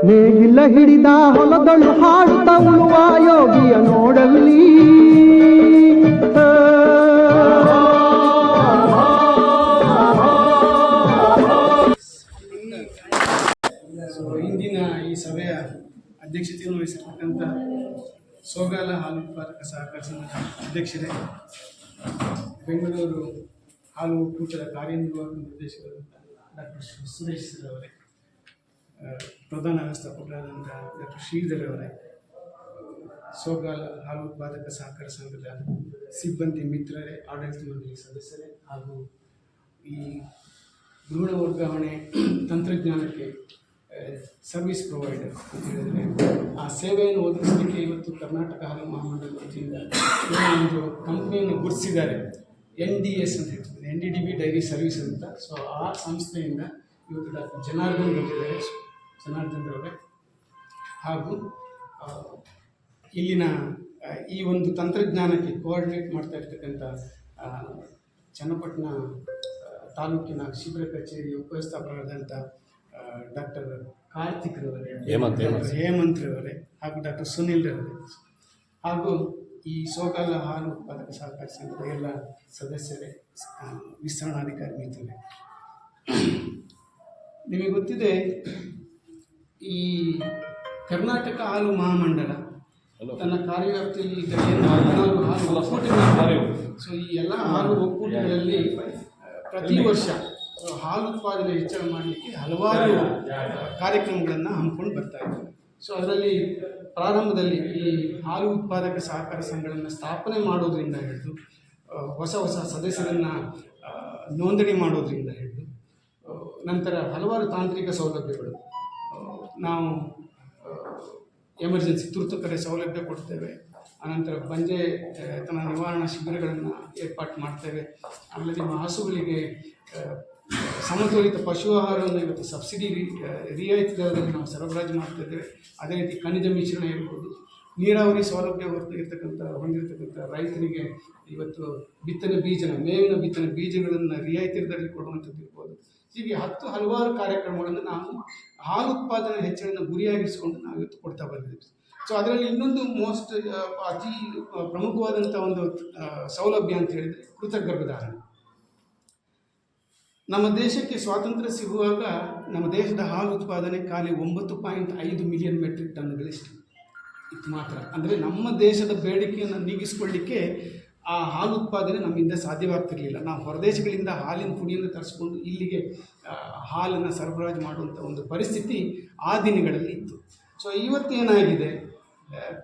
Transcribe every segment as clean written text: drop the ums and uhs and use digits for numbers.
ನೇಗಿಲ ಹಿಡಿದ ಹೊಲದಳು ಹಾಡುತ್ತ ಉಳುವ ಯೋಗಿಯ ನೋಡಲ್ಲಿ ಇಂದಿನ ಈ ಸಭೆಯ ಅಧ್ಯಕ್ಷತೆಯನ್ನು ವಹಿಸಿರ್ತಕ್ಕಂಥ ಸೋಗಾಲ ಹಾಲು ಉತ್ಪಾದಕ ಸಹಕಾರ ಸಂಘದ ಅಧ್ಯಕ್ಷರೇ, ಬೆಂಗಳೂರು ಹಾಲು ಒಕ್ಕೂಟದ ಕಾರ್ಯನಿರ್ವಾಹಕ ನಿರ್ದೇಶಕರಾದಂಥ ಡಾಕ್ಟರ್ ಸುರೇಶ್ ಸರ್ ಅವರೇ, ಪ್ರಧಾನ ವ್ಯವಸ್ಥಾಪಕರಾದಂಥ ಡಾಕ್ಟರ್ ಶ್ರೀಧರ್ ಅವರೇ, ಸೋಗಾಲ ಹಾಲು ಉತ್ಪಾದಕ ಸಹಕಾರ ಸಂಘದ ಸಿಬ್ಬಂದಿ ಮಿತ್ರರೇ, ಆಡಳಿತ ಮಂಡಳಿ ಸದಸ್ಯರೇ ಹಾಗೂ ಈ ಭ್ರೂಣ ವರ್ಗಾವಣೆ ತಂತ್ರಜ್ಞಾನಕ್ಕೆ ಸರ್ವಿಸ್ ಪ್ರೊವೈಡರ್ ಅಂತ ಹೇಳಿದರೆ ಆ ಸೇವೆಯನ್ನು ಒದಗಿಸಲಿಕ್ಕೆ ಇವತ್ತು ಕರ್ನಾಟಕ ಹಾಲು ಮಹಾಮಂಡಲ ವತಿಯಿಂದ ಒಂದು ಕಂಪ್ನಿಯನ್ನು ಗುರುತಿಸಿದ್ದಾರೆ. NDS ಅಂತ ಹೇಳ್ತಿದ್ದಾರೆ, NDDB ಡೈರಿ ಸರ್ವಿಸ್ ಅಂತ. ಸೊ ಆ ಸಂಸ್ಥೆಯಿಂದ ಇವತ್ತು ಡಾಕ್ಟರ್ ಜನಾರ್ದನ್ ಬಂದಿದ್ದಾರೆ, ಜನಾರ್ದನ್ ಅವರೇ, ಹಾಗೂ ಇಲ್ಲಿನ ಈ ಒಂದು ತಂತ್ರಜ್ಞಾನಕ್ಕೆ ಕೋಆರ್ಡಿನೇಟ್ ಮಾಡ್ತಾ ಇರ್ತಕ್ಕಂಥ ಚನ್ನಪಟ್ಟಣ ತಾಲೂಕಿನ ಶಿಬಿರ ಕಚೇರಿಯ ಉಪವ್ಯವಸ್ಥಾಪಕರಾದಂಥ ಡಾಕ್ಟರ್ ಕಾರ್ತಿಕ್ ರವರೇ, ಹೇಮಂತ್ ರವರೇ, ಹಾಗೂ ಡಾಕ್ಟರ್ ಸುನಿಲ್ ರವರೇ, ಹಾಗೂ ಈ ಸೋಗಾಲ ಹಾಲು ಉತ್ಪಾದಕ ಸಹಕಾರ ಸಂಘದ ಎಲ್ಲ ಸದಸ್ಯರೇ, ವಿಸ್ತರಣಾಧಿಕಾರಿ ಮಿತ್ರರೇ, ನಿಮಗೆ ಗೊತ್ತಿದೆ ಈ ಕರ್ನಾಟಕ ಹಾಲು ಮಹಾಮಂಡಲ ತನ್ನ ಕಾರ್ಯವ್ಯಾಪ್ತಿಯಲ್ಲಿ ಈಗ ಏನು 14 ಹಾಲು ಒಕ್ಕೂಟಗಳು. ಸೊ ಈ ಎಲ್ಲ ಹಾಲು ಒಕ್ಕೂಟಗಳಲ್ಲಿ ಪ್ರತಿ ವರ್ಷ ಹಾಲು ಉತ್ಪಾದನೆ ಹೆಚ್ಚಳ ಮಾಡಲಿಕ್ಕೆ ಹಲವಾರು ಕಾರ್ಯಕ್ರಮಗಳನ್ನು ಹಮ್ಮಿಕೊಂಡು ಬರ್ತಾ ಇದ್ದಾರೆ. ಸೊ ಅದರಲ್ಲಿ ಪ್ರಾರಂಭದಲ್ಲಿ ಈ ಹಾಲು ಉತ್ಪಾದಕ ಸಹಕಾರ ಸಂಘಗಳನ್ನು ಸ್ಥಾಪನೆ ಮಾಡೋದ್ರಿಂದ ಹಿಡಿದು ಹೊಸ ಸದಸ್ಯರನ್ನು ನೋಂದಣಿ ಮಾಡೋದ್ರಿಂದ ಹಿಡಿದು ನಂತರ ಹಲವಾರು ತಾಂತ್ರಿಕ ಸೌಲಭ್ಯಗಳು, ನಾವು ಎಮರ್ಜೆನ್ಸಿ ತುರ್ತು ಕರೆ ಸೌಲಭ್ಯ ಕೊಡ್ತೇವೆ, ಅನಂತರ ಬಂಜೆತನ ನಿವಾರಣಾ ಶಿಬಿರಗಳನ್ನು ಏರ್ಪಾటు ಮಾಡ್ತೇವೆ. ಆಮೇಲೆ ನಿಮ್ಮ ಹಸುಗಳಿಗೆ ಸಮತೋಲಿತ ಪಶು ಆಹಾರವನ್ನು ಇವತ್ತು ಸಬ್ಸಿಡಿ ರಿಯಾಯಿತಿ ದರದಲ್ಲಿ ನಾವು ಸರಬರಾಜು ಮಾಡ್ತಾಯಿದ್ದೇವೆ. ಅದೇ ರೀತಿ ಖನಿಜ ಮಿಶ್ರಣ ಇರ್ಬೋದು, ನೀರಾವರಿ ಸೌಲಭ್ಯ ಹೊಂದಿರತಕ್ಕಂಥ ರೈತರಿಗೆ ಇವತ್ತು ಮೇವಿನ ಬಿತ್ತನೆ ಬೀಜಗಳನ್ನು ರಿಯಾಯಿತಿ ದರದಲ್ಲಿ ಕೊಡುವಂಥದ್ದು ಇರ್ಬೋದು. ಹೀಗೆ ಹಲವಾರು ಕಾರ್ಯಕ್ರಮಗಳನ್ನು ನಾವು ಹಾಲು ಉತ್ಪಾದನೆ ಹೆಚ್ಚಳನ ಗುರಿಯಾಗಿರಿಸಿಕೊಂಡು ನಾವು ಇವತ್ತು ಕೊಡ್ತಾ ಬಂದಿದ್ದೀವಿ. ಸೊ ಅದರಲ್ಲಿ ಇನ್ನೊಂದು ಅತಿ ಪ್ರಮುಖವಾದಂಥ ಒಂದು ಸೌಲಭ್ಯ ಅಂತ ಹೇಳಿದರೆ ಕೃತಕ ಗರ್ಭಧಾರಣೆ. ನಮ್ಮ ದೇಶಕ್ಕೆ ಸ್ವಾತಂತ್ರ್ಯ ಸಿಗುವಾಗ ನಮ್ಮ ದೇಶದ ಹಾಲು ಉತ್ಪಾದನೆ ಖಾಲಿ 9.5 ಮಿಲಿಯನ್ ಮೆಟ್ರಿಕ್ ಟನ್ಗಳಿಷ್ಟು ಇತ್ತು ಮಾತ್ರ. ಅಂದರೆ ನಮ್ಮ ದೇಶದ ಬೇಡಿಕೆಯನ್ನು ನೀಗಿಸಿಕೊಳ್ಳಿಕ್ಕೆ ಆ ಹಾಲು ಉತ್ಪಾದನೆ ನಮ್ಮಿಂದ ಸಾಧ್ಯವಾಗ್ತಿರಲಿಲ್ಲ. ನಾವು ಹೊರದೇಶಗಳಿಂದ ಹಾಲಿನ ಪುಡಿಯನ್ನು ತರಿಸ್ಕೊಂಡು ಇಲ್ಲಿಗೆ ಹಾಲನ್ನು ಸರಬರಾಜು ಮಾಡುವಂಥ ಒಂದು ಪರಿಸ್ಥಿತಿ ಆ ದಿನಗಳಲ್ಲಿ ಇತ್ತು. ಸೊ ಇವತ್ತೇನಾಗಿದೆ,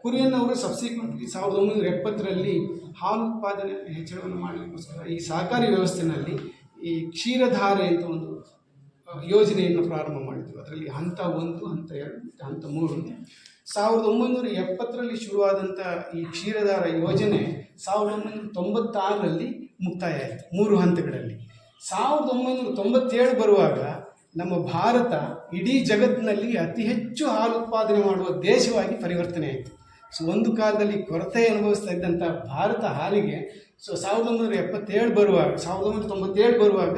ಕುರಿಯನ್ ಅವರು ಸಬ್ಸಿಕ್ವೆಂಟ್ಲಿ 1970ರಲ್ಲಿ ಹಾಲು ಉತ್ಪಾದನೆ ಹೆಚ್ಚಳವನ್ನು ಮಾಡಲಿಕ್ಕೋಸ್ಕರ ಈ ಸಹಕಾರಿ ವ್ಯವಸ್ಥೆಯಲ್ಲಿ ಈ ಕ್ಷೀರಧಾರೆ ಅಂತ ಒಂದು ಯೋಜನೆಯನ್ನು ಪ್ರಾರಂಭ ಮಾಡಿದರು. ಅದರಲ್ಲಿ ಹಂತ 1, ಹಂತ 2, ಹಂತ 3. 1970ರಲ್ಲಿ ಶುರುವಾದಂಥ ಈ ಕ್ಷೀರಧಾರ ಯೋಜನೆ 1996ರಲ್ಲಿ ಮುಕ್ತಾಯ ಆಯಿತು 3 ಹಂತಗಳಲ್ಲಿ. 1997 ಬರುವಾಗ ನಮ್ಮ ಭಾರತ ಇಡೀ ಜಗತ್ತಿನಲ್ಲಿ ಅತಿ ಹೆಚ್ಚು ಹಾಲು ಉತ್ಪಾದನೆ ಮಾಡುವ ದೇಶವಾಗಿ ಪರಿವರ್ತನೆ ಆಯಿತು. ಸೊ ಒಂದು ಕಾಲದಲ್ಲಿ ಕೊರತೆ ಅನುಭವಿಸ್ತಾ ಇದ್ದಂಥ ಭಾರತ ಹಾಲಿಗೆ 1997 ಬರುವಾಗ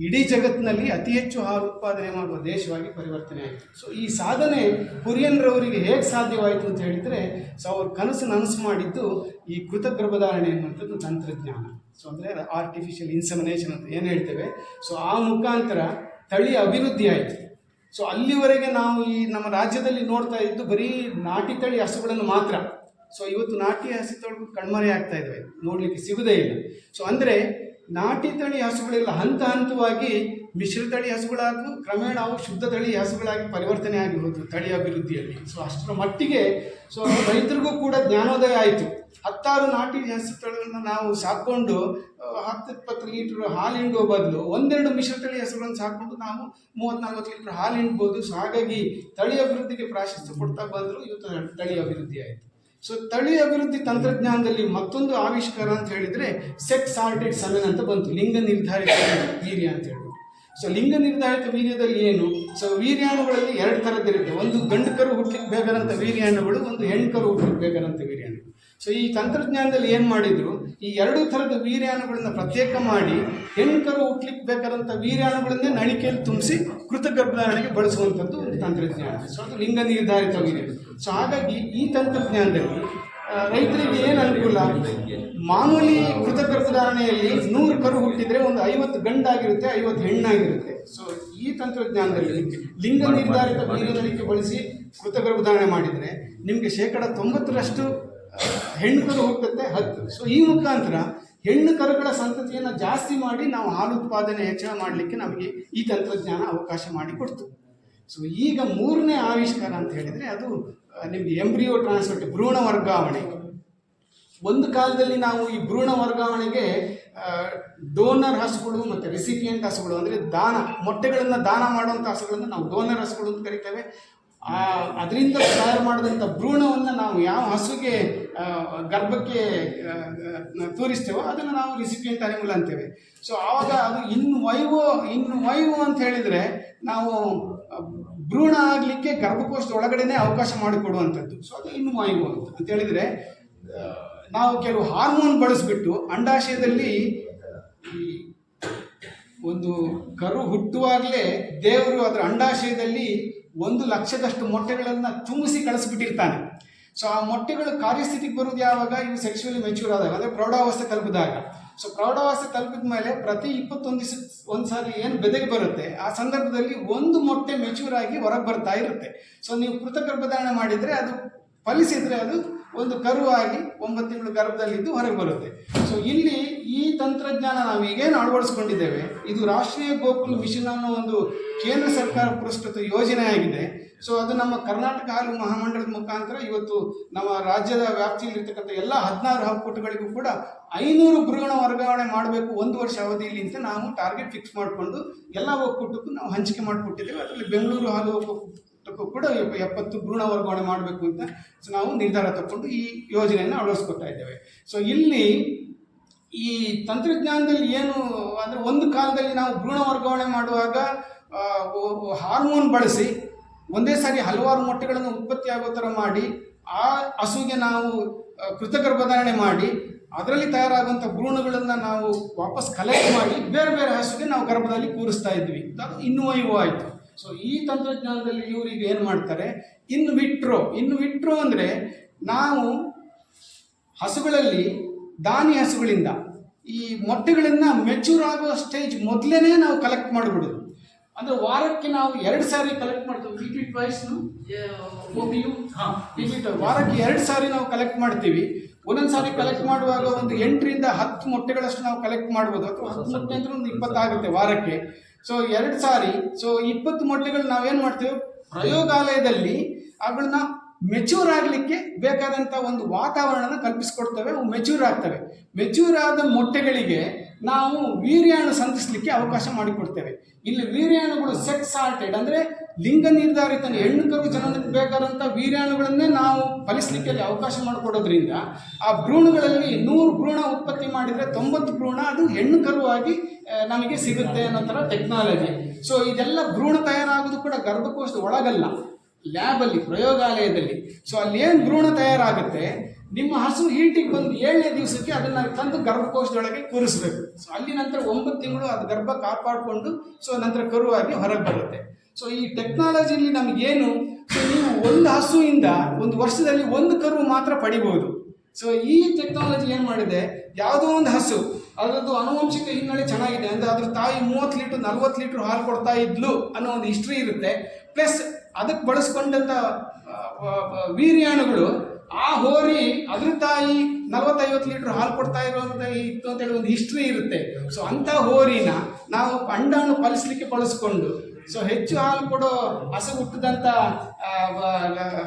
ಇಡೀ ಜಗತ್ತಿನಲ್ಲಿ ಅತಿ ಹೆಚ್ಚು ಹಾಲು ಉತ್ಪಾದನೆ ಮಾಡುವ ದೇಶವಾಗಿ ಪರಿವರ್ತನೆ ಆಯಿತು. ಸೊ ಈ ಸಾಧನೆ ಕುರಿಯನ್ರವರಿಗೆ ಹೇಗೆ ಸಾಧ್ಯವಾಯಿತು ಅಂತ ಹೇಳಿದರೆ, ಸೊ ಅವ್ರ ನನಸು ಮಾಡಿದ್ದು ಈ ಕೃತಕ ಗರ್ಭಧಾರಣೆ ಅನ್ನುವಂಥದ್ದು ತಂತ್ರಜ್ಞಾನ. ಸೊ ಅಂದರೆ ಆರ್ಟಿಫಿಷಿಯಲ್ ಇನ್ಸೆಮಿನೇಷನ್ ಅಂತ ಏನು ಹೇಳ್ತೇವೆ. ಸೊ ಆ ಮುಖಾಂತರ ತಳಿ ಅಭಿವೃದ್ಧಿ ಆಯಿತು. ಸೊ ಅಲ್ಲಿವರೆಗೆ ನಾವು ಈ ನಮ್ಮ ರಾಜ್ಯದಲ್ಲಿ ನೋಡ್ತಾ ಇದ್ದು ಬರೀ ನಾಟಿ ತಳಿ ಹಸುಗಳನ್ನು ಮಾತ್ರ. ಸೊ ಇವತ್ತು ನಾಟಿ ಹಸುಗಳು ಕಣ್ಮರೆ ಆಗ್ತಾ ಇದ್ದಾವೆ, ನೋಡಲಿಕ್ಕೆ ಸಿಗುವುದೇ ಇಲ್ಲ. ಸೊ ಅಂದರೆ ನಾಟಿ ತಳಿ ಹಸುಗಳೆಲ್ಲ ಹಂತವಾಗಿ ಮಿಶ್ರತಳಿ ಹಸುಗಳಾದವು, ಕ್ರಮೇಣ ಅವು ಶುದ್ಧ ತಳಿ ಹಸುಗಳಾಗಿ ಪರಿವರ್ತನೆ ಆಗಿ ಹೋದವು ತಳಿ ಅಭಿವೃದ್ಧಿಯಲ್ಲಿ. ಸೊ ಅಷ್ಟರ ಮಟ್ಟಿಗೆ ಸೊ ರೈತರಿಗೂ ಕೂಡ ಜ್ಞಾನೋದಯ ಆಯಿತು. 10 ನಾಟಿ ಹಸುಗಳನ್ನು ನಾವು ಸಾಕೊಂಡು 10-20 ಲೀಟ್ರ್ ಹಾಲು ಹಿಂಡುವ ಬದಲು 1-2 ಮಿಶ್ರತಳಿ ಹಸುಗಳನ್ನು ಸಾಕೊಂಡು ನಾವು 30-40 ಲೀಟ್ರ್ ಹಾಲು ಹಿಂಡ್ಬೋದು. ಸೊ ಹಾಗಾಗಿ ತಳಿ ಅಭಿವೃದ್ಧಿಗೆ ಪ್ರಾಶಸ್ತ್ಯ ಕೊಡ್ತಾ ಬಂದರೂ ಇವತ್ತು ತಳಿ ಅಭಿವೃದ್ಧಿ ಆಯಿತು. ಸೊ ತಳಿ ಅಭಿವೃದ್ಧಿ ತಂತ್ರಜ್ಞಾನದಲ್ಲಿ ಮತ್ತೊಂದು ಆವಿಷ್ಕಾರ ಅಂತ ಹೇಳಿದರೆ ಸೆಕ್ಸ್ ಸಾರ್ಟೆಡ್ ಸೆಮೆನ್ ಅಂತ ಬಂತು, ಲಿಂಗ ನಿರ್ಧಾರಿತ ವೀರ್ಯ ಅಂತ ಹೇಳ್ಬೋದು. ಸೊ ಲಿಂಗ ನಿರ್ಧಾರಿತ ವೀರ್ಯದಲ್ಲಿ ಏನು, ಸೊ ವೀರ್ಯಾಣುಗಳಲ್ಲಿ 2 ಥರದ್ದಿರುತ್ತೆ. ಒಂದು ಗಂಡು ಕರು ಹುಟ್ಟಲಿಕ್ಕೆ ಬೇಕಾದಂಥ ವೀರ್ಯಾಣುಗಳು, ಒಂದು ಹೆಣ್ಣು ಕರು ಹುಟ್ಟಲಿಕ್ಕೆ ಬೇಕಾದಂಥ ವೀರ್ಯಾಣುಗಳು. ಸೊ ಈ ತಂತ್ರಜ್ಞಾನದಲ್ಲಿ ಏನು ಮಾಡಿದ್ರು, ಈ ಎರಡೂ ಥರದ ವೀರ್ಯಾಣುಗಳನ್ನ ಪ್ರತ್ಯೇಕ ಮಾಡಿ ಹೆಣ್ಕರು ಹುಟ್ಲಿಕ್ಕೆ ಬೇಕಾದಂಥ ವೀರ್ಯಾಣುಗಳನ್ನೇ ನಳಿಕೆಯಲ್ಲಿ ತುಂಬಿಸಿ ಕೃತಕ ಗರ್ಭಧಾರಣೆಗೆ ಬಳಸುವಂಥದ್ದು ಒಂದು ತಂತ್ರಜ್ಞಾನ. ಸೊ ಅದು ಲಿಂಗ ನಿರ್ಧಾರಿತವಾಗಿದೆ. ಸೊ ಹಾಗಾಗಿ ಈ ತಂತ್ರಜ್ಞಾನದಲ್ಲಿ ರೈತರಿಗೆ ಏನು ಅನುಕೂಲ, ಮಾಮೂಲಿ ಕೃತಕ ಗರ್ಭಧಾರಣೆಯಲ್ಲಿ 100 ಕರು ಹುಟ್ಟಿದರೆ ಒಂದು 50 ಗಂಡಾಗಿರುತ್ತೆ, 50 ಹೆಣ್ಣಾಗಿರುತ್ತೆ. ಸೊ ಈ ತಂತ್ರಜ್ಞಾನದಲ್ಲಿ ಲಿಂಗ ನಿರ್ಧಾರಿತ ವೀರ್ಯನಳಿಕೆ ಬಳಸಿ ಕೃತಕ ಗರ್ಭಧಾರಣೆ ಮಾಡಿದರೆ ನಿಮಗೆ 90% ಹೆಣ್ಣು ಕರು ಹುಟ್ಟುತ್ತೆ, 10. ಸೊ ಈ ಮುಖಾಂತರ ಹೆಣ್ಣು ಕರುಗಳ ಸಂತತಿಯನ್ನು ಜಾಸ್ತಿ ಮಾಡಿ ನಾವು ಹಾಲು ಉತ್ಪಾದನೆ ಹೆಚ್ಚಳ ಮಾಡಲಿಕ್ಕೆ ನಮಗೆ ಈ ತಂತ್ರಜ್ಞಾನ ಅವಕಾಶ ಮಾಡಿಕೊಡ್ತು. ಸೊ ಈಗ 3ನೇ ಆವಿಷ್ಕಾರ ಅಂತ ಹೇಳಿದರೆ ಅದು ನಿಮಗೆ ಎಂಬ್ರಿಯೋ ಟ್ರಾನ್ಸ್ಫರ್, ಭ್ರೂಣ ವರ್ಗಾವಣೆ. ಒಂದು ಕಾಲದಲ್ಲಿ ನಾವು ಈ ಭ್ರೂಣ ವರ್ಗಾವಣೆಗೆ ಡೋನರ್ ಹಸುಗಳು ಮತ್ತು ರೆಸಿಪಿಯೆಂಟ್ ಹಸುಗಳು, ಅಂದರೆ ಮೊಟ್ಟೆಗಳನ್ನು ದಾನ ಮಾಡುವಂಥ ಹಸುಗಳನ್ನು ನಾವು ಡೋನರ್ ಹಸುಗಳು ಅಂತ ಕರಿತೇವೆ. ಅದರಿಂದ ತಯಾರು ಮಾಡಿದಂಥ ಭ್ರೂಣವನ್ನು ನಾವು ಯಾವ ಹಸುಗೆ ಗರ್ಭಕ್ಕೆ ತೋರಿಸ್ತೇವೋ ಅದನ್ನು ನಾವು ರೆಸಿಪಿಯೆಂಟ್ ಅನಿಮಲ್ ಅಂತೇವೆ. ಸೊ ಆವಾಗ ಅದು ಇನ್ನು ವೈವೋ ಅಂತ ಹೇಳಿದರೆ ನಾವು ಭ್ರೂಣ ಆಗಲಿಕ್ಕೆ ಗರ್ಭಕೋಶದ ಒಳಗಡೆನೇ ಅವಕಾಶ ಮಾಡಿಕೊಡುವಂಥದ್ದು. ಸೊ ಅದು ಇನ್ನು ವೈವೋ ಅಂತ ಹೇಳಿದರೆ ನಾವು ಕೆಲವು ಹಾರ್ಮೋನ್ ಬಳಸಿಬಿಟ್ಟು ಅಂಡಾಶಯದಲ್ಲಿ ಈ ಒಂದು ಕರು ಹುಟ್ಟುವಾಗಲೇ ದೇವರು ಅದರ ಅಂಡಾಶಯದಲ್ಲಿ 1 ಲಕ್ಷದಷ್ಟು ಮೊಟ್ಟೆಗಳನ್ನು ತುಂಬಿಸಿ ಕಳಿಸ್ಬಿಟ್ಟಿರ್ತಾನೆ. ಸೊ ಆ ಮೊಟ್ಟೆಗಳು ಕಾರ್ಯಸ್ಥಿತಿಗೆ ಬರೋದು ಯಾವಾಗ, ಇವು ಸೆಕ್ಸುವಲಿ ಮೆಚ್ಯೂರ್ ಆದಾಗ, ಅಂದರೆ ಪ್ರೌಢಾವಸ್ಥೆ ತಲುಪಿದಾಗ. ಸೊ ಪ್ರೌಢಾವಸ್ಥೆ ತಲುಪಿದ ಮೇಲೆ ಪ್ರತಿ 21 ದಿವಸಕ್ಕೆ ಒಂದು ಸಾರಿ ಏನು ಬೆದೆಗೆ ಬರುತ್ತೆ, ಆ ಸಂದರ್ಭದಲ್ಲಿ 1 ಮೊಟ್ಟೆ ಮೆಚ್ಯೂರ್ ಆಗಿ ಹೊರಗೆ ಬರ್ತಾ ಇರುತ್ತೆ. ಸೊ ನೀವು ಕೃತಕ ಗರ್ಭಧಾರಣೆ ಮಾಡಿದರೆ ಅದು ಫಲಿಸಿದರೆ ಅದು ಒಂದು ಕರುವಾಗಿ 9 ತಿಂಗಳು ಗರ್ಭದಲ್ಲಿದ್ದು ಹೊರಗೆ ಬರುತ್ತೆ. ಸೊ ಇಲ್ಲಿ ಈ ತಂತ್ರಜ್ಞಾನ ನಾವು ಈಗೇನು ಅಳವಡಿಸ್ಕೊಂಡಿದ್ದೇವೆ, ಇದು ರಾಷ್ಟ್ರೀಯ ಗೋಕುಲ್ ಮಿಷನ್ ಅನ್ನೋ ಒಂದು ಕೇಂದ್ರ ಸರ್ಕಾರ ಪುರಸ್ಕೃತ ಯೋಜನೆ ಆಗಿದೆ. ಸೊ ಅದು ನಮ್ಮ ಕರ್ನಾಟಕ ಹಾಲು ಮಹಾಮಂಡಳದ ಮುಖಾಂತರ ಇವತ್ತು ನಮ್ಮ ರಾಜ್ಯದ ವ್ಯಾಪ್ತಿಯಲ್ಲಿರ್ತಕ್ಕಂಥ ಎಲ್ಲ 16 ಒಕ್ಕೂಟಗಳಿಗೂ ಕೂಡ 500 ಭ್ರೂಣ ವರ್ಗಾವಣೆ ಮಾಡಬೇಕು 1 ವರ್ಷ ಅವಧಿಯಲ್ಲಿ ಅಂತ ನಾವು ಟಾರ್ಗೆಟ್ ಫಿಕ್ಸ್ ಮಾಡಿಕೊಂಡು ಎಲ್ಲ ಒಕ್ಕೂಟಕ್ಕೂ ನಾವು ಹಂಚಿಕೆ ಮಾಡಿಕೊಟ್ಟಿದ್ದೇವೆ. ಅದರಲ್ಲಿ ಬೆಂಗಳೂರು ಹಾಲು ಒಕ್ಕೂಟಕ್ಕೂ ಕೂಡ 70 ಭ್ರೂಣ ವರ್ಗಾವಣೆ ಮಾಡಬೇಕು ಅಂತ ಸೊ ನಾವು ನಿರ್ಧಾರ ತಗೊಂಡು ಈ ಯೋಜನೆಯನ್ನು ಅಳವಡಿಸ್ಕೊತಾ ಇದ್ದೇವೆ. ಸೊ ಇಲ್ಲಿ ಈ ತಂತ್ರಜ್ಞಾನದಲ್ಲಿ ಏನು ಅಂದರೆ, ಒಂದು ಕಾಲದಲ್ಲಿ ನಾವು ಭ್ರೂಣ ವರ್ಗಾವಣೆ ಮಾಡುವಾಗ ಹಾರ್ಮೋನ್ ಬಳಸಿ ಒಂದೇ ಸಾರಿ ಹಲವಾರು ಮೊಟ್ಟೆಗಳನ್ನು ಉತ್ಪತ್ತಿ ಆಗೋ ಥರ ಮಾಡಿ ಆ ಹಸುಗೆ ನಾವು ಕೃತಕ ಗರ್ಭಧಾರಣೆ ಮಾಡಿ ಅದರಲ್ಲಿ ತಯಾರಾಗುವಂಥ ಭ್ರೂಣಗಳನ್ನು ನಾವು ವಾಪಸ್ ಕಲೆಕ್ಟ್ ಮಾಡಿ ಬೇರೆ ಬೇರೆ ಹಸುಗೆ ನಾವು ಗರ್ಭದಲ್ಲಿ ಕೂರಿಸ್ತಾ ಇದ್ವಿ. ಅದು ಇನ್ನೂ ಆಯಿತು. ಸೊ ಈ ತಂತ್ರಜ್ಞಾನದಲ್ಲಿ ಇವರಿಗೆ ಏನು ಮಾಡ್ತಾರೆ, ಇನ್ ವಿಟ್ರೋ ಅಂದರೆ ನಾವು ಹಸುಗಳಲ್ಲಿ ದಾನಿ ಹಸುಗಳಿಂದ ಈ ಮೊಟ್ಟೆಗಳನ್ನು ಮೆಚ್ಯೂರ್ ಆಗೋ ಸ್ಟೇಜ್ ಮೊದಲೇ ನಾವು ಕಲೆಕ್ಟ್ ಮಾಡಿಬಿಡೋದು. ಅಂದರೆ ವಾರಕ್ಕೆ ನಾವು 2 ಸಾರಿ ಕಲೆಕ್ಟ್ ಮಾಡ್ತೀವಿ. ರಿಪೀಟ್ ವಾರಕ್ಕೆ 2 ಸಾರಿ ನಾವು ಕಲೆಕ್ಟ್ ಮಾಡ್ತೀವಿ. ಒಂದೊಂದು ಸಾರಿ ಕಲೆಕ್ಟ್ ಮಾಡುವಾಗ ಒಂದು 8 ರಿಂದ 10 ಮೊಟ್ಟೆಗಳಷ್ಟು ನಾವು ಕಲೆಕ್ಟ್ ಮಾಡ್ಬೋದು, ಅಥವಾ 10 ಮೊಟ್ಟೆ ಅಂದರೆ ಒಂದು 20 ಆಗುತ್ತೆ ವಾರಕ್ಕೆ. ಸೊ 2 ಸಾರಿ, ಸೊ 20 ಮೊಟ್ಟೆಗಳು ನಾವೇನು ಮಾಡ್ತೇವೆ, ಪ್ರಯೋಗಾಲಯದಲ್ಲಿ ಅವುಗಳನ್ನ ಮೆಚ್ಯೂರ್ ಆಗಲಿಕ್ಕೆ ಬೇಕಾದಂಥ ಒಂದು ವಾತಾವರಣನ ಕಲ್ಪಿಸ್ಕೊಡ್ತೇವೆ. ಅವು ಮೆಚ್ಯೂರ್ ಆಗ್ತವೆ. ಮೆಚ್ಯೂರ್ ಆದ ಮೊಟ್ಟೆಗಳಿಗೆ ನಾವು ವೀರ್ಯಾಣು ಸಂಧಿಸಲಿಕ್ಕೆ ಅವಕಾಶ ಮಾಡಿಕೊಡ್ತೇವೆ. ಇಲ್ಲಿ ವೀರ್ಯಾಣುಗಳು ಸೆಕ್ಸ್ ಸಾರ್ಟೆಡ್, ಅಂದರೆ ಲಿಂಗ ನಿರ್ಧಾರಿತ ಹೆಣ್ಣು ಕರು ಜನನಕ್ಕೆ ಬೇಕಾದಂಥ ವೀರ್ಯಾಣುಗಳನ್ನೇ ನಾವು ಫಲಿಸಲಿಕ್ಕೆ ಅಲ್ಲಿ ಅವಕಾಶ ಮಾಡಿಕೊಡೋದ್ರಿಂದ ಆ ಭ್ರೂಣಗಳಲ್ಲಿ 100 ಭ್ರೂಣ ಉತ್ಪತ್ತಿ ಮಾಡಿದರೆ 90 ಭ್ರೂಣ ಅದು ಹೆಣ್ಣು ಕರುವಾಗಿ ನಮಗೆ ಸಿಗುತ್ತೆ ಅನ್ನೋ ಥರ ಟೆಕ್ನಾಲಜಿ. ಸೊ ಇದೆಲ್ಲ ಭ್ರೂಣ ತಯಾರಾಗೋದು ಕೂಡ ಗರ್ಭಕೋಶದ ಒಳಗಲ್ಲ, ಲ್ಯಾಬಲ್ಲಿ, ಪ್ರಯೋಗಾಲಯದಲ್ಲಿ. ಸೊ ಅಲ್ಲಿ ಏನು ಭ್ರೂಣ ತಯಾರಾಗುತ್ತೆ, ನಿಮ್ಮ ಹಸು ಹೀಟಿಗೆ ಬಂದು 7ನೇ ದಿವಸಕ್ಕೆ ಅದನ್ನು ತಂದು ಗರ್ಭಕೋಶದೊಳಗೆ ಕೂರಿಸ್ಬೇಕು. ಸೊ ಅಲ್ಲಿ ನಂತರ 9 ತಿಂಗಳು ಅದು ಗರ್ಭ ಕಾಪಾಡಿಕೊಂಡು ಸೊ ನಂತರ ಕರುವಾಗಿ ಹೊರಗೆ ಬರುತ್ತೆ. ಸೊ ಈ ಟೆಕ್ನಾಲಜಿಲಿ ನಮಗೇನು, ಸೊ ನೀವು ಒಂದು ಹಸುವಿಂದ ಒಂದು ವರ್ಷದಲ್ಲಿ 1 ಕರು ಮಾತ್ರ ಪಡಿಬೋದು. ಸೊ ಈ ಟೆಕ್ನಾಲಜಿ ಏನು ಮಾಡಿದೆ, ಯಾವುದೋ ಒಂದು ಹಸು ಅದರದ್ದು ಆನುವಂಶಿಕ ಹಿನ್ನೆಲೆ ಚೆನ್ನಾಗಿದೆ ಅಂದರೆ ಅದ್ರ ತಾಯಿ 30 ಲೀಟ್ರ್ 40 ಲೀಟ್ರ್ ಹಾಲು ಕೊಡ್ತಾ ಇದ್ಲು ಅನ್ನೋ ಒಂದು ಹಿಸ್ಟ್ರಿ ಇರುತ್ತೆ. ಪ್ಲಸ್ ಅದಕ್ಕೆ ಬಳಸ್ಕೊಂಡಂಥ ವೀರ್ಯಾಣುಗಳು ಆ ಹೋರಿ ಅದ್ರ ತಾಯಿ 40-50 ಲೀಟ್ರ್ ಹಾಲು ಕೊಡ್ತಾ ಇರುವಂಥ ಇತ್ತು ಅಂತೇಳಿ ಒಂದು ಹಿಸ್ಟ್ರಿ ಇರುತ್ತೆ. ಸೊ ಅಂಥ ಹೋರಿನ ನಾವು ಅಂಡಾಣು ಫಲಿಸಲಿಕ್ಕೆ ಬಳಸ್ಕೊಂಡು ಸೊ ಹೆಚ್ಚು ಹಾಲು ಕೊಡೋ ಹಸು ಹುಟ್ಟಿದಂಥ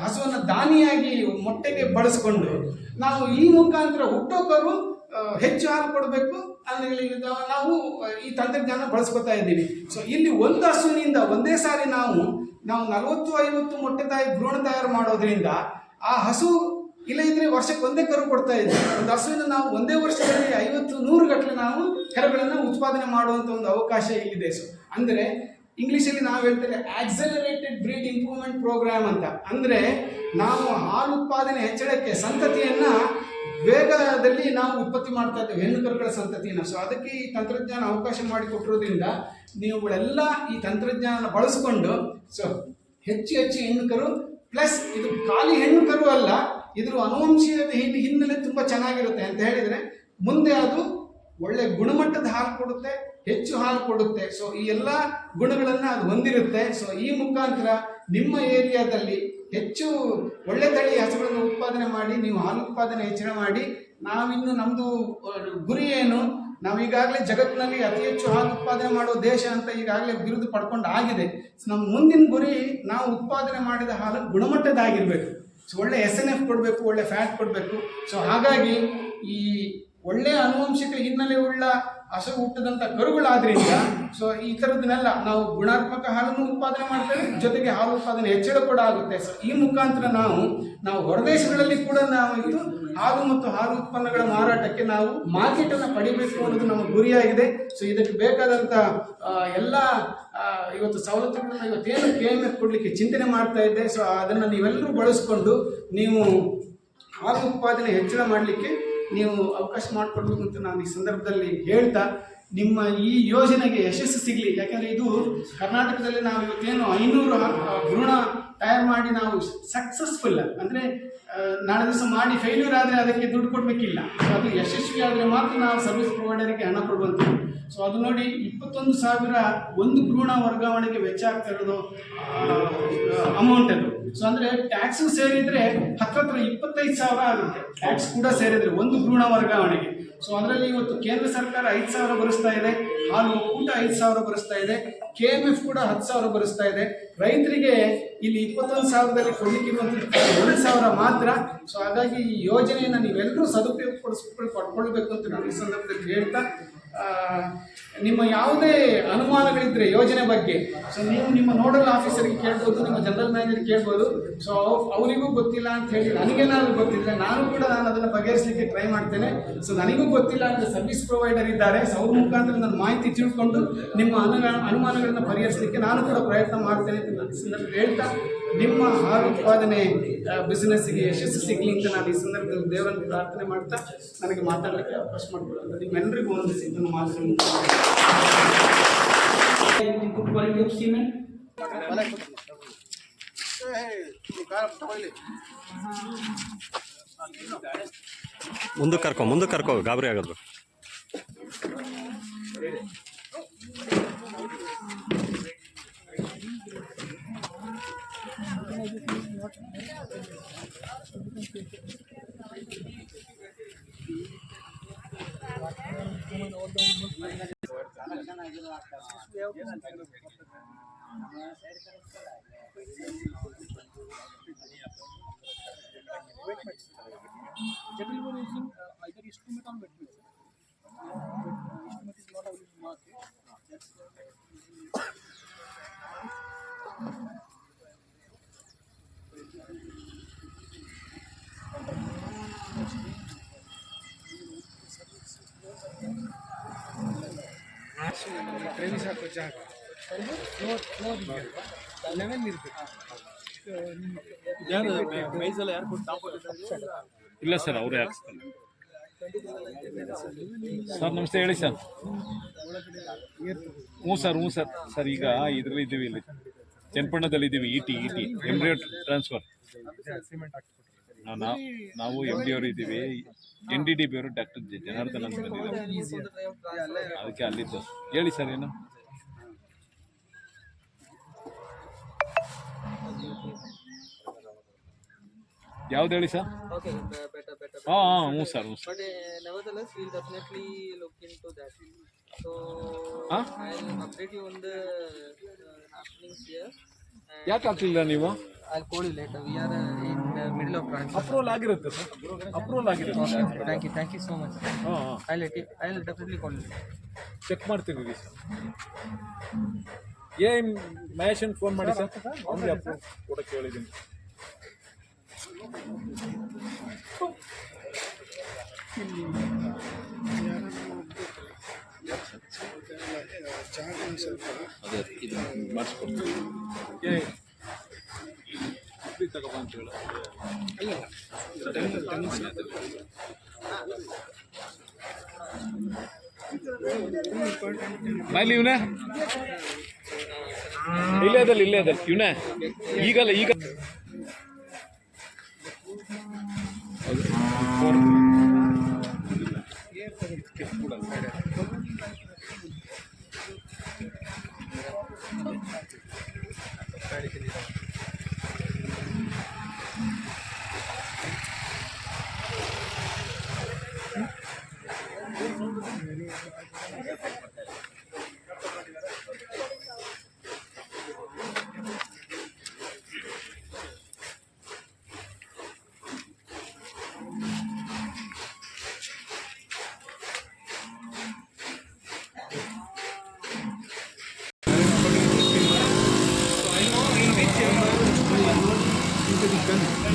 ಹಸುವನ್ನು ದಾನಿಯಾಗಿ ಮೊಟ್ಟೆಗೆ ಬಳಸ್ಕೊಂಡು ನಾವು ಈ ಮುಖಾಂತರ ಹುಟ್ಟೋ ಕರು ಹೆಚ್ಚು ಹಾಲು ಕೊಡಬೇಕು ಅಂದರೆ ನಾವು ಈ ತಂತ್ರಜ್ಞಾನ ಬಳಸ್ಕೊತಾ ಇದ್ದೀವಿ. ಸೊ ಇಲ್ಲಿ ಒಂದು ಹಸುವಿನಿಂದ ಒಂದೇ ಸಾರಿ ನಾವು 40-50 ಮೊಟ್ಟೆ ತಾಯಿ ಭ್ರೂಣ ತಯಾರು ಮಾಡೋದ್ರಿಂದ ಆ ಹಸು ಇಲ್ಲ ಇದ್ರೆ ವರ್ಷಕ್ಕೆ ಒಂದೇ ಕರು ಕೊಡ್ತಾ ಇದ್ವಿ. ಒಂದು ಹಸುವಿನ ನಾವು ಒಂದೇ ವರ್ಷದಲ್ಲಿ 50-100 ಗಟ್ಟಲೆ ನಾವು ಕರುಗಳನ್ನು ಉತ್ಪಾದನೆ ಮಾಡುವಂಥ ಒಂದು ಅವಕಾಶ ಇಲ್ಲಿದೆ. ಸೊ ಅಂದರೆ ಇಂಗ್ಲೀಷಲ್ಲಿ ನಾವು ಹೇಳ್ತೇವೆ ಆಕ್ಸಲರೇಟೆಡ್ ಬ್ರೀಡ್ ಇಂಪ್ರೂವ್ಮೆಂಟ್ ಪ್ರೋಗ್ರಾಮ್ ಅಂತ. ಅಂದರೆ ನಾವು ಹಾಲು ಉತ್ಪಾದನೆ ಹೆಚ್ಚಳಕ್ಕೆ ಸಂತತಿಯನ್ನು ವೇಗದಲ್ಲಿ ನಾವು ಉತ್ಪತ್ತಿ ಮಾಡ್ತಾ ಇದ್ದೇವೆ, ಹೆಣ್ಣು ಕರುಗಳ ಸಂತತಿಯನ್ನು. ಸೊ ಅದಕ್ಕೆ ಈ ತಂತ್ರಜ್ಞಾನ ಅವಕಾಶ ಮಾಡಿಕೊಟ್ಟಿರೋದ್ರಿಂದ ನೀವುಗಳೆಲ್ಲ ಈ ತಂತ್ರಜ್ಞಾನ ಬಳಸಿಕೊಂಡು ಸೊ ಹೆಚ್ಚು ಹೆಚ್ಚು ಹೆಣ್ಣು ಕರು, ಪ್ಲಸ್ ಇದು ಖಾಲಿ ಹೆಣ್ಣು ಕರು ಅಲ್ಲ, ಇದ್ರ ಅನುವಂಶೀಯತೆ ಹಿನ್ನೆಲೆ ತುಂಬ ಚೆನ್ನಾಗಿರುತ್ತೆ ಅಂತ ಹೇಳಿದರೆ ಮುಂದೆ ಅದು ಒಳ್ಳೆ ಗುಣಮಟ್ಟದ ಹಾಲು ಕೊಡುತ್ತೆ, ಹೆಚ್ಚು ಹಾಲು ಕೊಡುತ್ತೆ. ಸೊ ಈ ಎಲ್ಲ ಗುಣಗಳನ್ನು ಅದು ಹೊಂದಿರುತ್ತೆ. ಸೊ ಈ ಮುಖಾಂತರ ನಿಮ್ಮ ಏರಿಯಾದಲ್ಲಿ ಹೆಚ್ಚು ಒಳ್ಳೆ ತಳಿ ಹಸುಗಳನ್ನು ಉತ್ಪಾದನೆ ಮಾಡಿ ನೀವು ಹಾಲು ಉತ್ಪಾದನೆ ಹೆಚ್ಚಳ ಮಾಡಿ, ನಾವಿನ್ನು ನಮ್ಮದು ಗುರಿ ಏನು, ನಾವು ಈಗಾಗಲೇ ಜಗತ್ತಿನಲ್ಲಿ ಅತಿ ಹೆಚ್ಚು ಹಾಲು ಉತ್ಪಾದನೆ ಮಾಡುವ ದೇಶ ಅಂತ ಈಗಾಗಲೇ ಬಿರುದು ಪಡ್ಕೊಂಡು ಆಗಿದೆ. ಸೊ ನಮ್ಮ ಮುಂದಿನ ಗುರಿ ನಾವು ಉತ್ಪಾದನೆ ಮಾಡಿದ ಹಾಲು ಗುಣಮಟ್ಟದಾಗಿರಬೇಕು. ಸೊ ಒಳ್ಳೆ SNF ಕೊಡಬೇಕು, ಒಳ್ಳೆ ಫ್ಯಾಟ್ ಕೊಡಬೇಕು. ಸೊ ಹಾಗಾಗಿ ಈ ಒಳ್ಳೆಯ ಆನುವಂಶಿಕ ಹಿನ್ನೆಲೆ ಉಳ್ಳ ಹಸು ಹುಟ್ಟದಂಥ ಕರುಗಳಾದ್ರಿಂದ ಸೊ ಈ ಥರದನ್ನೆಲ್ಲ ನಾವು ಗುಣಾತ್ಮಕ ಹಾಲನ್ನು ಉತ್ಪಾದನೆ ಮಾಡ್ತೇವೆ, ಜೊತೆಗೆ ಹಾಲು ಉತ್ಪಾದನೆ ಹೆಚ್ಚಳ ಕೂಡ ಆಗುತ್ತೆ. ಸೊ ಈ ಮುಖಾಂತರ ನಾವು ಹೊರದೇಶಗಳಲ್ಲಿ ಕೂಡ ನಾವು ಇದು ಹಾಲು ಮತ್ತು ಹಾಲು ಉತ್ಪನ್ನಗಳ ಮಾರಾಟಕ್ಕೆ ನಾವು ಮಾರ್ಕೆಟನ್ನು ಪಡಿಬೇಕು ಅನ್ನೋದು ನಮ್ಮ ಗುರಿಯಾಗಿದೆ. ಸೊ ಇದಕ್ಕೆ ಬೇಕಾದಂಥ ಎಲ್ಲ ಇವತ್ತು ಸವಲತ್ತುಗಳನ್ನ ಇವತ್ತೇನು KMF ಕೊಡಲಿಕ್ಕೆ ಚಿಂತನೆ ಮಾಡ್ತಾ ಇದ್ದೆ. ಸೊ ಅದನ್ನು ನೀವೆಲ್ಲರೂ ಬಳಸ್ಕೊಂಡು ನೀವು ಹಾಲು ಉತ್ಪಾದನೆ ಹೆಚ್ಚಳ ಮಾಡಲಿಕ್ಕೆ ನೀವು ಅವಕಾಶ ಮಾಡಿಕೊಡ್ಬೇಕು ಅಂತ ನಾನು ಈ ಸಂದರ್ಭದಲ್ಲಿ ಹೇಳ್ತಾ, ನಿಮ್ಮ ಈ ಯೋಜನೆಗೆ ಯಶಸ್ಸು ಸಿಗಲಿ. ಯಾಕೆಂದರೆ ಇದು ಕರ್ನಾಟಕದಲ್ಲಿ ನಾವು ಇವತ್ತೇನು 500 ಭ್ರೂಣ ತಯಾರು ಮಾಡಿ ನಾವು ಸಕ್ಸಸ್ಫುಲ್ ಅಂದರೆ ನಾಳೆ ದಿವಸ ಮಾಡಿ ಫೇಲ್ಯೂರ್ ಆದರೆ ಅದಕ್ಕೆ ದುಡ್ಡು ಕೊಡಬೇಕಿಲ್ಲ. ಸೊ ಅದು ಯಶಸ್ವಿ ಆದರೆ ಮಾತ್ರ ನಾವು ಸರ್ವಿಸ್ ಪ್ರೊವೈಡರಿಗೆ ಹಣ ಕೊಡುವಂಥದ್ದು. ಸೊ ಅದು ನೋಡಿ 21,000 ಒಂದು ಭ್ರೂಣ ವರ್ಗಾವಣೆಗೆ ವೆಚ್ಚ ಆಗ್ತಾ ಇರೋದು ಅಮೌಂಟ್ ಅದು. ಸೊ ಅಂದರೆ ಟ್ಯಾಕ್ಸು ಸೇರಿದರೆ ಹತ್ರ 25,000 ಆಗುತ್ತೆ, ಟ್ಯಾಕ್ಸ್ ಕೂಡ ಸೇರಿದರೆ ಒಂದು ಭ್ರೂಣ ವರ್ಗಾವಣೆಗೆ. ಸೊ ಅದರಲ್ಲಿ ಇವತ್ತು ಕೇಂದ್ರ ಸರ್ಕಾರ 5,000 ಭರಿಸ್ತಾ ಇದೆ, ಹಾಲು ಒಕ್ಕೂಟ 5,000 ಭರಿಸ್ತಾ ಇದೆ, KMF ಕೂಡ 10,000 ಭರಿಸ್ತಾ ಇದೆ. ರೈತರಿಗೆ ಇಲ್ಲಿ 21,000ದಲ್ಲಿ ಕೊಡಲಿಕ್ಕಿರುವಂಥದ್ದು 2,000 ಮಾತ್ರ. ಸೊ ಹಾಗಾಗಿ ಈ ಯೋಜನೆಯನ್ನು ನೀವೆಲ್ಲರೂ ಪಡ್ಕೊಳ್ಬೇಕು ಅಂತ ನಾನು ಈ ಸಂದರ್ಭದಲ್ಲಿ ಹೇಳ್ತಾ, ನಿಮ್ಮ ಯಾವುದೇ ಅನುಮಾನಗಳಿದ್ದರೆ ಯೋಜನೆ ಬಗ್ಗೆ ಸೊ ನೀವು ನಿಮ್ಮ ನೋಡಲ್ ಆಫೀಸರ್ಗೆ ಕೇಳ್ಬೋದು, ನಿಮ್ಮ ಜನರಲ್ ಮ್ಯಾನೇಜರ್ ಕೇಳ್ಬೋದು. ಸೊ ಅವರಿಗೂ ಗೊತ್ತಿಲ್ಲ ಅಂತ ಹೇಳಿ ನನಗೇನಾದರೂ ಗೊತ್ತಿದ್ರೆ ನಾನು ಅದನ್ನು ಬಗೆಹರಿಸಲಿಕ್ಕೆ ಟ್ರೈ ಮಾಡ್ತೇನೆ. ಸೊ ನನಗೂ ಗೊತ್ತಿಲ್ಲ ಅಂದರೆ ಸರ್ವಿಸ್ ಪ್ರೊವೈಡರ್ ಇದ್ದಾರೆ. ಸೊ ಅವ್ರ ಮುಖಾಂತರ ನನ್ನ ಮಾಹಿತಿ ತಿಳ್ಕೊಂಡು ನಿಮ್ಮ ಅನುಮಾನಗಳನ್ನು ಪರಿಹರಿಸಲಿಕ್ಕೆ ನಾನು ಕೂಡ ಪ್ರಯತ್ನ ಮಾಡ್ತೇನೆ ಅಂತ ನಾನು ಈ ಸಂದರ್ಭದಲ್ಲಿ ಹೇಳ್ತಾ, ನಿಮ್ಮ ಹಾಲು ಉತ್ಪಾದನೆ ಬಿಸ್ನೆಸ್ಸಿಗೆ ಯಶಸ್ಸು ಸಿಗಲಿ ಅಂತ ನಾನು ಈ ಸಂದರ್ಭದಲ್ಲಿ ದೇವರನ್ನು ಪ್ರಾರ್ಥನೆ ಮಾಡ್ತಾ ನನಗೆ ಮಾತಾಡಲಿಕ್ಕೆ ಅವಕಾಶ ಮಾಡಿಕೊಡೋದು ನಿಮ್ಮೆಲ್ಲರಿಗೂ ಹೊಂದಿಸಿ ನನ್ನ ಮಾತನ್ನು good quality of cement. ಮುಂದಕ್ಕೆ ಕರ್ಕೋ ಗಾಬರಿ ಆಗೋದು. Generally, we are using either instrument or wet mix. Instrument is not available in market. That's training ಹಾಕೋ ಜಾಗ ಲೆವೆಲ್ ಇರಬೇಕು. ಇಲ್ಲ ಸರ್, ಅವರೇ ಹಾಕ್ಸ್ತಾರೆ. ಸರ್ ನಮಸ್ತೆ, ಹೇಳಿ ಸರ್. ಹ್ಞೂ ಸರ್ ಸರ್ ಈಗ ಇದರಲ್ಲಿ ಇದ್ದೀವಿ, ಇಲ್ಲಿ ಚನ್ನಪಣ್ಣದಲ್ಲಿ ಇದ್ದೀವಿ. ಇಟಿ ಎಂಬ್ರಿಯೋ ಟ್ರಾನ್ಸ್ಫರ್. ನಾವು MD ಅವರು ಇದ್ದೀವಿ. NDDB ಅವರು ಡಾಕ್ಟರ್ ಜನಾರ್ದನ್ ಅಂತ ಬಂದಿದ್ದಾರೆ, ಅದಕ್ಕೆ ಅಲ್ಲಿದ್ದು. ಹೇಳಿ ಸರ್ ಏನು. ಯಾವ್ದು ಹೇಳಿ ಸರ್. Okay, better. ಹ್ಞೂ sir. But nevertheless, we'll definitely look into that. So I'll update you on the happenings here. ಯಾಕೆ ಆಗ್ಲಿಲ್ಲ ನೀವು? I'll call you later. We are in the middle of transfer. Approval ಆಗಿರುತ್ತೆ sir, approval ಆಗಿರುತ್ತೆ. Thank you so much. I'll definitely call you. Check ಮಾಡ್ತೀನಿ sir. ಏನ್ ಮಹೇಶನ್ phone ಮಾಡಿ sir, ಅವ್ನಿಗೆ ಅಪ್ರೂವ್ ಕೊಡಕ್ಕೆ ಹೇಳಿದ್ದೀನಿ. ಅದೇ ಇದು ಮಾಡಿಸ್ಕೊಡ್ತೀನಿ. ಕಾಫಿ ತಗೋಬ ಅಂತ ಹೇಳು. ಮೈಲಿ ಇವನೇ ಇಲ್ಲೇ ಅದಲ್ಲ ಇವನೇ ಈಗಲ್ಲ ಈಗ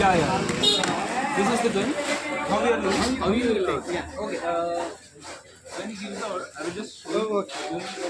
Yeah. This is the gun. How you will use? How you will take? Yeah. Okay. When you give the order, I will just show you.